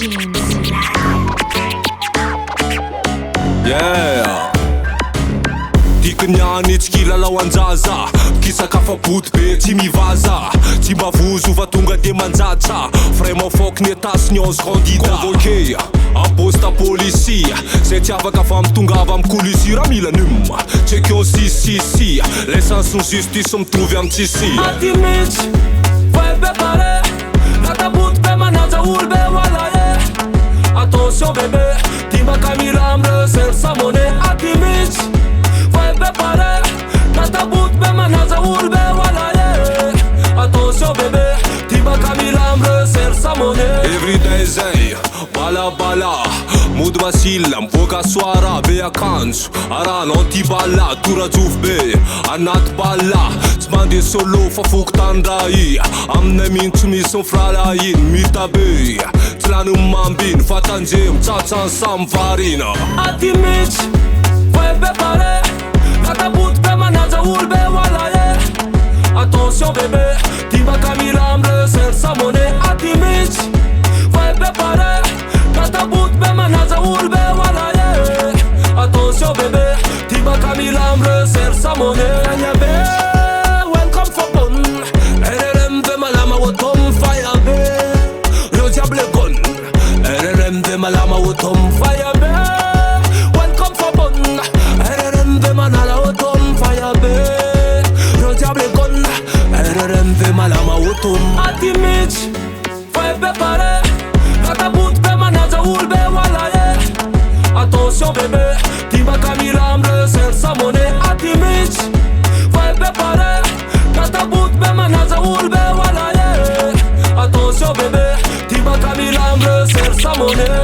Yeah. Dikany tsy kilalao anjaza kisakafaboty be tsy mivaza tsy mavozo fa tonga de manjatsa vraiment foky ny etasy ny 11 candidat convoqué en poste à policia zay tsy afaka fa mitongava am kolisi raha mila num check on si l'essence ny justice mitovy am tsisi Ati mitsy vai bepare nataboty be manaja olo be wala e attention bébé timbaka mila amreserve sa monnaie ati mitsy vai bepare nataboty be manaja olo be wala e attention bébé timbaka mila amreserve sa monnaie everyday zay balabala mody masila mivoaka soara be akanjo arano antibala torajovo be anaty bala tsy mandeha solo fa foko tandray aminay mihitsy misy mifrala iny mita be tsy lany mambiny fa tanjemy tsatsan samy varina ati mitsy vai bepare nataboty be manaja olo be wala e attention bébé timbaka mila amreserve sa monnaie ati mitsy vai bepare nataboty be manaja olo be wala e attention bébé timbaka mila amreserve sa monnaie Kanya be welcome for bun RRM ve malama wotom fire be Yo diable gun RRM ve malama wotom fire be welcome for bun RRM ve malama wotom fire be Yo diable gun RRM ve malama wotom ati mitsy vai bepare nataboty be manaja olo be wala e attention bébé timbaka mila amreserve sa monnaie ati mitsy vai bepare nataboty be manaja olo be wala e attention bébé timbaka mila amreserve sa monnaie